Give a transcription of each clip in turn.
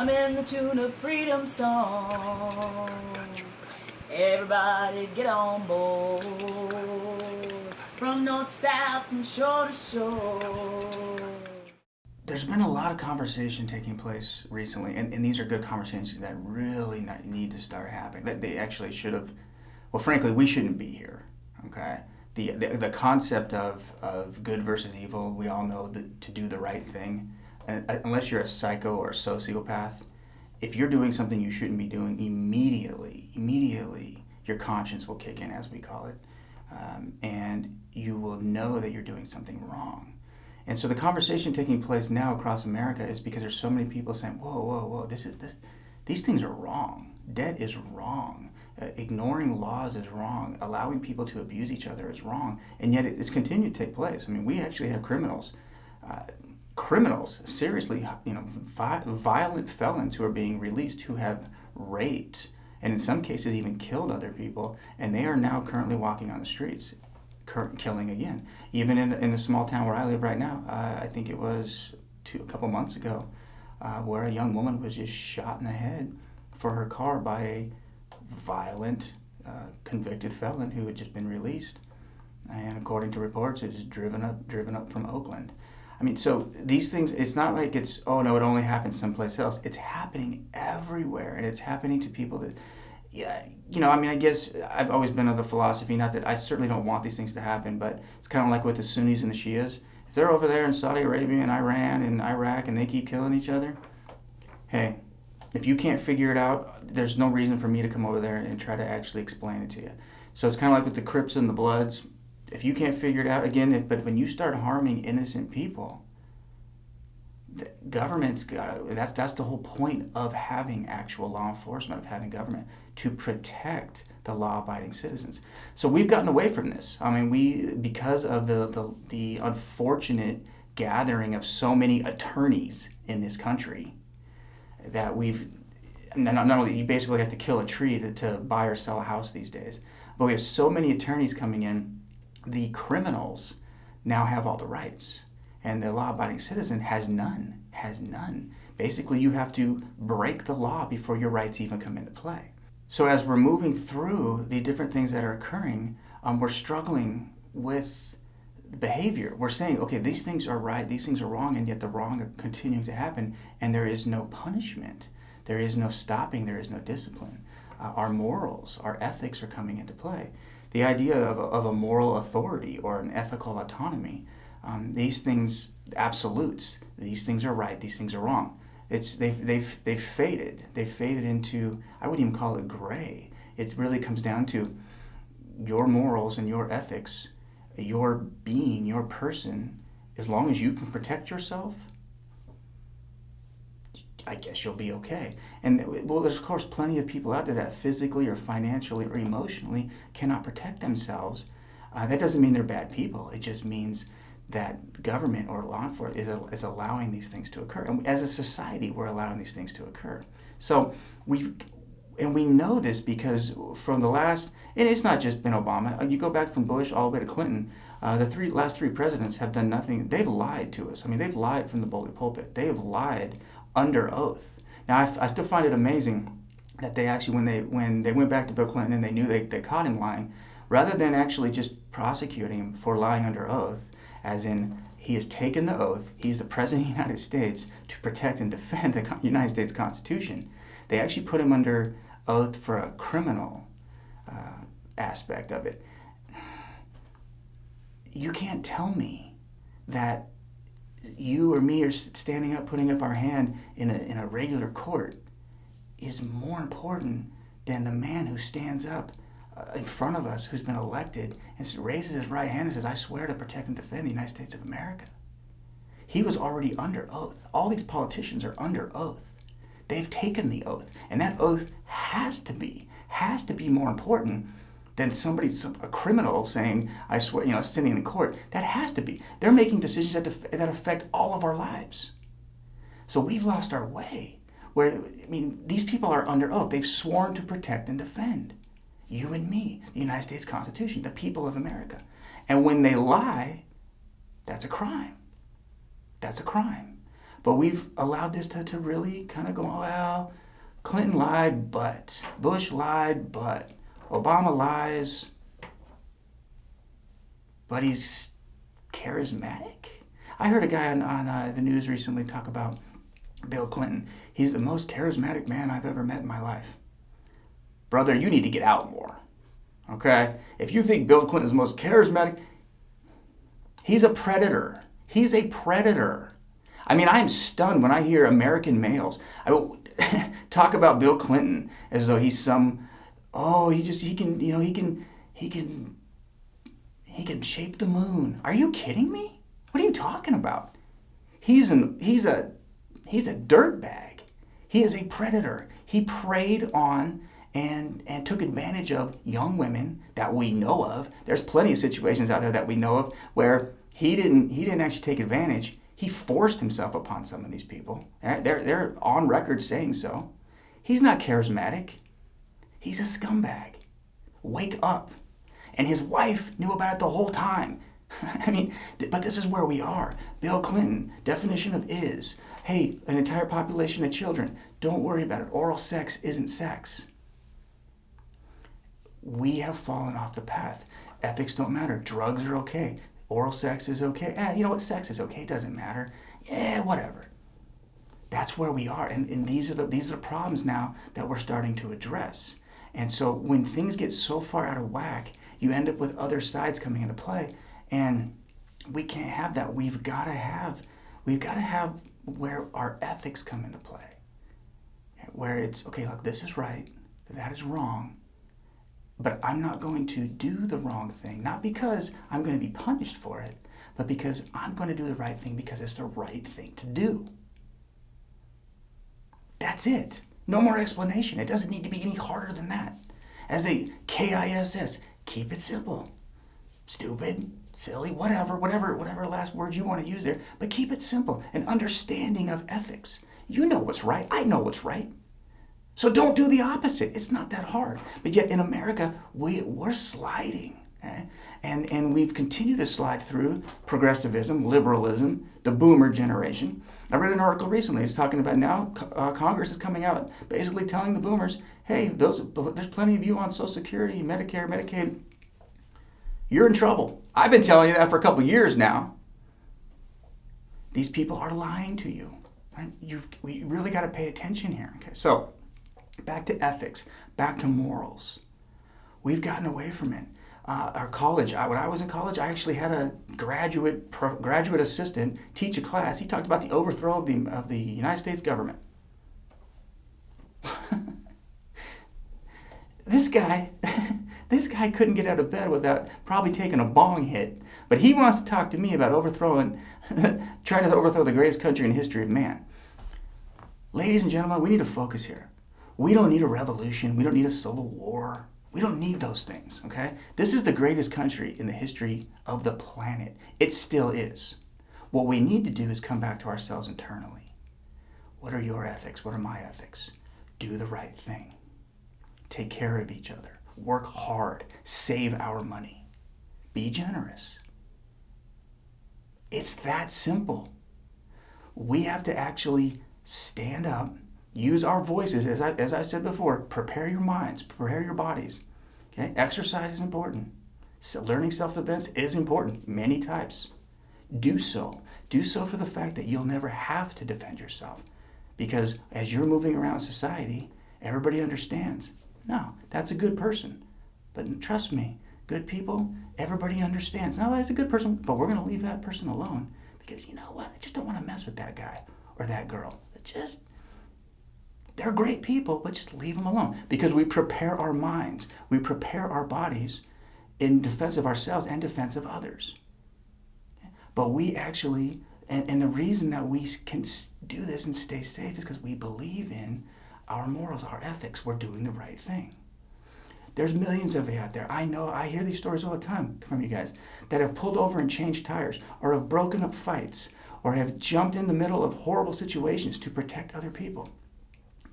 I'm in the tune of freedom song. Everybody get on board. From north to south, from shore to shore. There's been a lot of conversation taking place recently, and these are good conversations that really need to start happening. That they actually should have. Well, frankly, we shouldn't be here. Okay, the concept of good versus evil. We all know that to do the right thing, unless you're a psycho or a sociopath, if you're doing something you shouldn't be doing, immediately your conscience will kick in, as we call it, and you will know that you're doing something wrong. And so the conversation taking place now across America is because there's so many people saying, whoa, these things are wrong. Debt is wrong. Ignoring laws is wrong. Allowing people to abuse each other is wrong. And yet it's continued to take place. I mean, we actually have criminals, seriously, violent felons who are being released who have raped and in some cases even killed other people, and they are now currently walking on the streets, killing again. Even in the small town where I live right now, I think it was a couple months ago, where a young woman was just shot in the head for her car by a violent, convicted felon who had just been released. And according to reports, it is driven up from Oakland. I mean, so these things, it's not like it's, oh no, it only happens someplace else. It's happening everywhere, and it's happening to people that, yeah, I mean, I guess I've always been of the philosophy, not that I certainly don't want these things to happen, but it's kind of like with the Sunnis and the Shias. If they're over there in Saudi Arabia and Iran and Iraq and they keep killing each other, hey, if you can't figure it out, there's no reason for me to come over there and try to actually explain it to you. So it's kind of like with the Crips and the Bloods. If you can't figure it out, again, but when you start harming innocent people, the government's got that's the whole point of having actual law enforcement, of having government, to protect the law-abiding citizens. So we've gotten away from this. I mean, because of the unfortunate gathering of so many attorneys in this country, that we've not only you basically have to kill a tree to buy or sell a house these days, but we have so many attorneys coming in. The criminals now have all the rights, and the law-abiding citizen has none. Basically, you have to break the law before your rights even come into play. So as we're moving through the different things that are occurring, we're struggling with behavior. We're saying, okay, these things are right, these things are wrong, and yet the wrong are continuing to happen, and there is no punishment. There is no stopping, there is no discipline. Our morals, our ethics are coming into play. The idea of a moral authority or an ethical autonomy, these things, absolutes, these things are right, these things are wrong. They've faded. They've faded into, I wouldn't even call it gray. It really comes down to your morals and your ethics, your being, your person. As long as you can protect yourself, I guess you'll be okay. And well, there's of course plenty of people out there that physically or financially or emotionally cannot protect themselves. That doesn't mean they're bad people. It just means that government or law enforcement is allowing these things to occur. And as a society, we're allowing these things to occur. So we know this because from the last, and it's not just been Obama. You go back from Bush all the way to Clinton. The last three presidents have done nothing. They've lied to us. I mean, they've lied from the bully pulpit. They have lied under oath. Now, I still find it amazing that they actually, when they went back to Bill Clinton and they knew they caught him lying, rather than actually just prosecuting him for lying under oath, as in he has taken the oath, he's the President of the United States to protect and defend the United States Constitution, they actually put him under oath for a criminal aspect of it. You can't tell me that you or me are standing up, putting up our hand in a regular court is more important than the man who stands up in front of us, who's been elected, and raises his right hand and says, I swear to protect and defend the United States of America. He was already under oath. All these politicians are under oath. They've taken the oath, and that oath has to be more important than a criminal saying, I swear, sitting in court. That has to be. They're making decisions that affect all of our lives. So we've lost our way. These people are under oath. They've sworn to protect and defend you and me, the United States Constitution, the people of America. And when they lie, that's a crime. That's a crime. But we've allowed this to really kind of go, well, Clinton lied, but Bush lied, but Obama lies, but he's charismatic. I heard a guy on the news recently talk about Bill Clinton. He's the most charismatic man I've ever met in my life. Brother, you need to get out more. Okay? If you think Bill Clinton's the most charismatic, he's a predator. He's a predator. I mean, I am stunned when I hear American males talk about Bill Clinton as though he's some, he can shape the moon. Are you kidding me? What are you talking about? He's a dirtbag. He is a predator. He preyed on and took advantage of young women that we know of. There's plenty of situations out there that we know of where he didn't actually take advantage. He forced himself upon some of these people. They're on record saying so. He's not charismatic. He's a scumbag. Wake up. And his wife knew about it the whole time. I mean, but this is where we are. Bill Clinton, definition of is, hey, an entire population of children, don't worry about it. Oral sex isn't sex. We have fallen off the path. Ethics don't matter. Drugs are okay. Oral sex is okay. You know what? Sex is okay. It doesn't matter. Yeah, whatever. That's where we are. And these are the problems now that we're starting to address. And so when things get so far out of whack, you end up with other sides coming into play. And we can't have that. We've got to have where our ethics come into play. Where it's, okay, look, this is right. That is wrong. But I'm not going to do the wrong thing, not because I'm going to be punished for it, but because I'm going to do the right thing because it's the right thing to do. That's it. No more explanation. It doesn't need to be any harder than that. As they KISS, keep it simple. Stupid, silly, whatever last words you want to use there, but keep it simple. An understanding of ethics. You know what's right. I know what's right. So don't do the opposite. It's not that hard. But yet in America, we're sliding. Okay? And we've continued to slide through progressivism, liberalism, the boomer generation. I read an article recently. It's talking about now Congress is coming out basically telling the boomers, hey, there's plenty of you on Social Security, Medicare, Medicaid. You're in trouble. I've been telling you that for a couple years now. These people are lying to you. Right? We really got to pay attention here. Okay, so back to ethics, back to morals. We've gotten away from it. Our college, when I was in college, I actually had a graduate assistant teach a class. He talked about the overthrow of the United States government. This guy couldn't get out of bed without probably taking a bong hit. But he wants to talk to me about trying to overthrow the greatest country in the history of man. Ladies and gentlemen, we need to focus here. We don't need a revolution. We don't need a civil war. We don't need those things, okay? This is the greatest country in the history of the planet. It still is. What we need to do is come back to ourselves internally. What are your ethics? What are my ethics? Do the right thing. Take care of each other. Work hard. Save our money. Be generous. It's that simple. We have to actually stand up, use our voices, as I said before, prepare your minds, prepare your bodies. Okay? Exercise is important. Learning self-defense is important, many types. Do so. Do so for the fact that you'll never have to defend yourself. Because as you're moving around society, everybody understands, no, that's a good person. But trust me, good people, everybody understands, no, that's a good person, but we're going to leave that person alone. Because you know what? I just don't want to mess with that guy or that girl. They're great people, but just leave them alone. Because we prepare our minds, we prepare our bodies in defense of ourselves and defense of others. But we actually, and the reason that we can do this and stay safe is because we believe in our morals, our ethics. We're doing the right thing. There's millions of you out there. I know, I hear these stories all the time from you guys that have pulled over and changed tires or have broken up fights or have jumped in the middle of horrible situations to protect other people.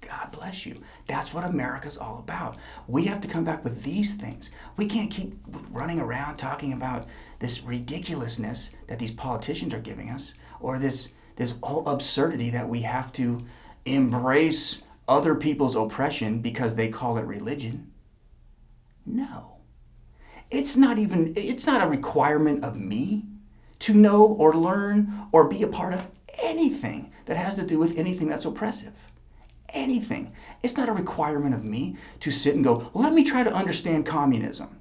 God bless you. That's what America's all about. We have to come back with these things. We can't keep running around talking about this ridiculousness that these politicians are giving us or this this whole absurdity that we have to embrace other people's oppression because they call it religion. No. It's not a requirement of me to know or learn or be a part of anything that has to do with anything that's oppressive. Anything. It's not a requirement of me to sit and go, let me try to understand communism.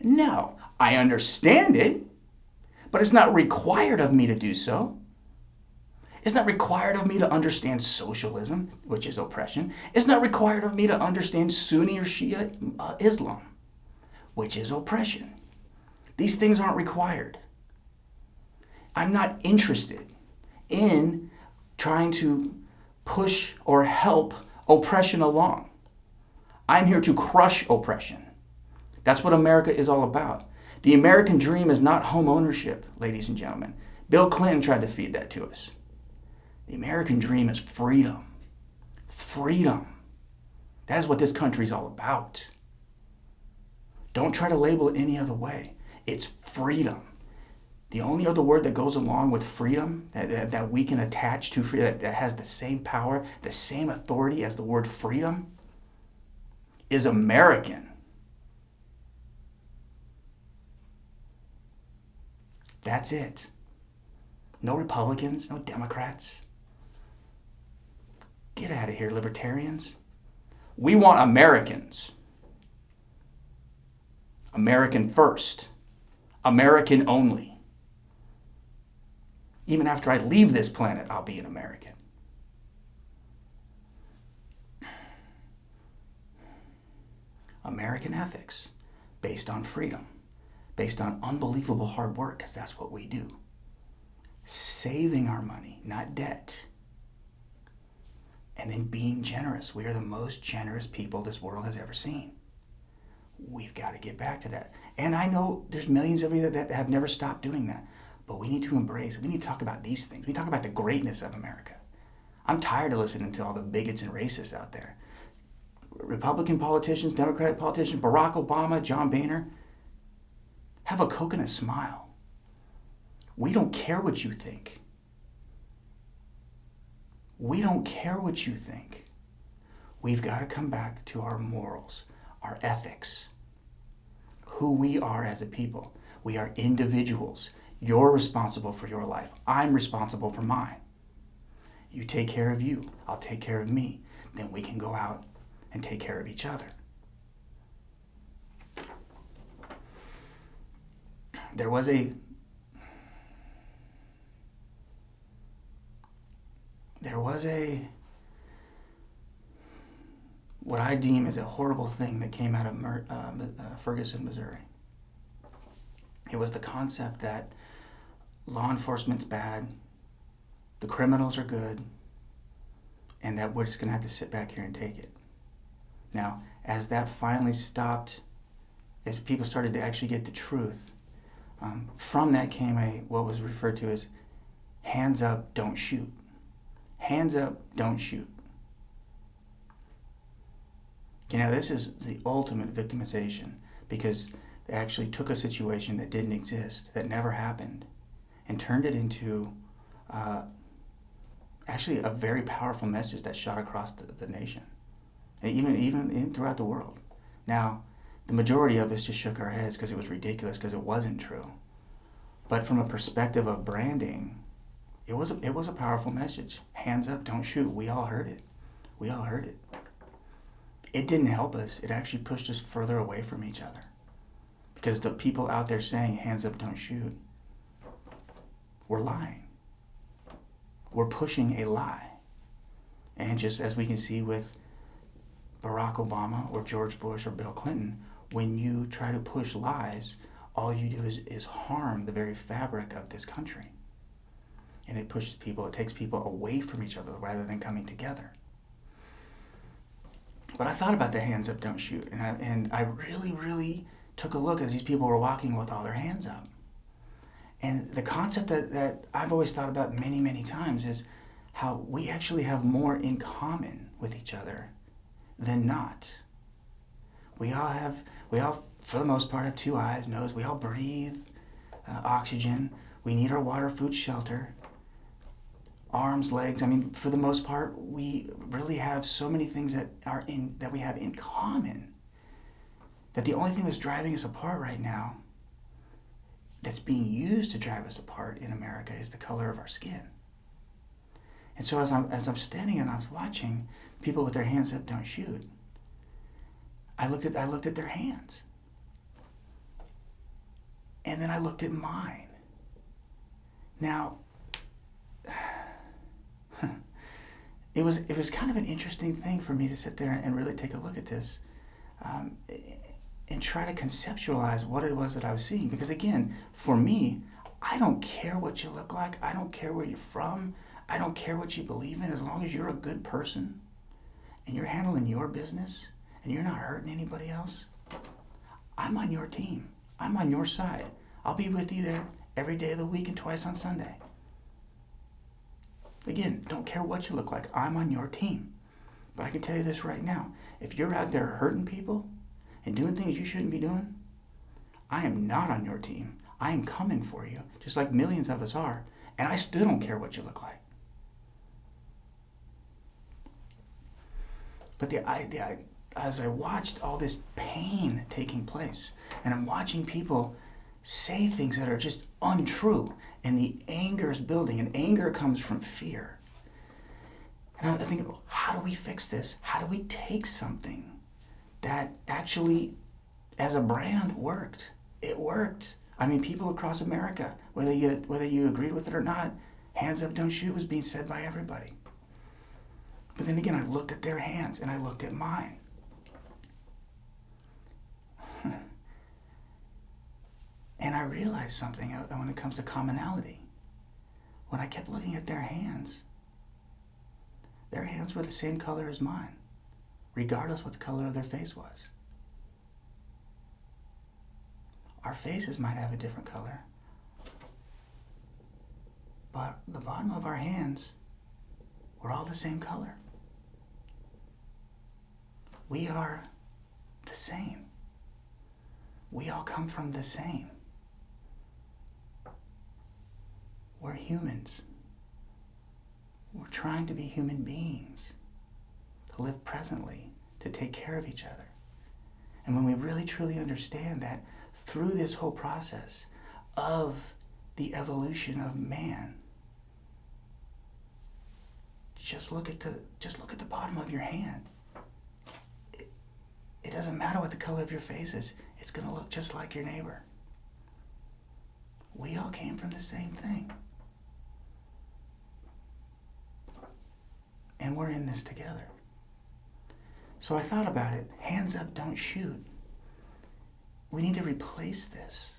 No, I understand it, but it's not required of me to do so. It's not required of me to understand socialism, which is oppression. It's not required of me to understand Sunni or Shia Islam, which is oppression. These things aren't required. I'm not interested in trying to push or help oppression along. I'm here to crush oppression. That's what America is all about. The American dream is not home ownership, ladies and gentlemen. Bill Clinton tried to feed that to us. The American dream is freedom. Freedom. That is what this country is all about. Don't try to label it any other way. It's freedom. The only other word that goes along with freedom, that we can attach to freedom, that has the same power, the same authority as the word freedom, is American. That's it. No Republicans, no Democrats. Get out of here, libertarians. We want Americans. American first. American only. Even after I leave this planet, I'll be an American. American ethics, based on freedom, based on unbelievable hard work, because that's what we do. Saving our money, not debt. And then being generous. We are the most generous people this world has ever seen. We've got to get back to that. And I know there's millions of you that have never stopped doing that. But we need to embrace it. We need to talk about these things. We talk about the greatness of America. I'm tired of listening to all the bigots and racists out there. Republican politicians, Democratic politicians, Barack Obama, John Boehner, have a Coke and a smile. We don't care what you think. We don't care what you think. We've got to come back to our morals, our ethics, who we are as a people. We are individuals. You're responsible for your life. I'm responsible for mine. You take care of you. I'll take care of me. Then we can go out and take care of each other. There was what I deem as a horrible thing that came out of Ferguson, Missouri. It was the concept that law enforcement's bad, the criminals are good, and that we're just going to have to sit back here and take it. Now, as that finally stopped, as people started to actually get the truth, from that came what was referred to as hands up, don't shoot. Hands up, don't shoot. You know, this is the ultimate victimization, because they actually took a situation that didn't exist, that never happened, and turned it into actually a very powerful message that shot across the nation, and even throughout the world. Now, the majority of us just shook our heads because it was ridiculous, because it wasn't true. But from a perspective of branding, it was a powerful message. Hands up, don't shoot. We all heard it. We all heard it. It didn't help us. It actually pushed us further away from each other. Because the people out there saying, hands up, don't shoot, we're lying. We're pushing a lie. And just as we can see with Barack Obama or George Bush or Bill Clinton, when you try to push lies, all you do is harm the very fabric of this country. And it pushes people, it takes people away from each other rather than coming together. But I thought about the hands up, don't shoot. And I really, really took a look as these people were walking with all their hands up. And the concept that I've always thought about many, many times is how we actually have more in common with each other than not. We all, for the most part, have two eyes, nose. We all breathe oxygen. We need our water, food, shelter. arms, legs. I mean, for the most part, we really have so many things that we have in common, that the only thing that's driving us apart right now, that's being used to drive us apart in America, is the color of our skin. And so as I'm standing and I was watching people with their hands up, don't shoot, I looked at their hands. And then I looked at mine. Now, it was kind of an interesting thing for me to sit there and really take a look at this, and try to conceptualize what it was that I was seeing. Because again, for me, I don't care what you look like. I don't care where you're from. I don't care what you believe in. As long as you're a good person and you're handling your business and you're not hurting anybody else, I'm on your team. I'm on your side. I'll be with you there every day of the week and twice on Sunday. Again, don't care what you look like. I'm on your team. But I can tell you this right now. If you're out there hurting people and doing things you shouldn't be doing, I am not on your team. I am coming for you, just like millions of us are. And I still don't care what you look like. But as I watched all this pain taking place, and I'm watching people say things that are just untrue, and the anger is building, and anger comes from fear. And I'm thinking, how do we fix this? How do we take something that actually, as a brand, worked? It worked. I mean, people across America, whether you agreed with it or not, hands up, don't shoot was being said by everybody. But then again, I looked at their hands and I looked at mine. And I realized something when it comes to commonality. When I kept looking at their hands were the same color as mine, regardless what the color of their face was. Our faces might have a different color, but the bottom of our hands were all the same color. We are the same. We all come from the same. We're humans. We're trying to be human beings, to live presently, to take care of each other. And when we really truly understand that through this whole process of the evolution of man, just look at the bottom of your hand. It doesn't matter what the color of your face is. It's going to look just like your neighbor. We all came from the same thing. And we're in this together. So I thought about it. Hands up, don't shoot. We need to replace this.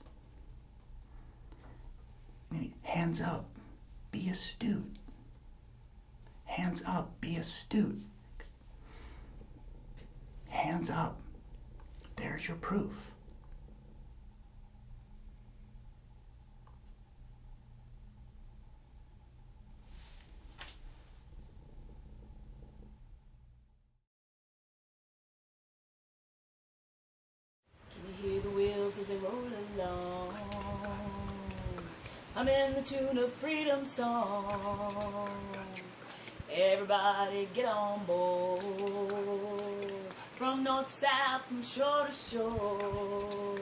Hands up, be astute. Hands up, be astute. Hands up, there's your proof. Can you hear the wheels as they roll along? I'm in the tune of freedom song. Everybody get on board. From north to south, from shore to shore.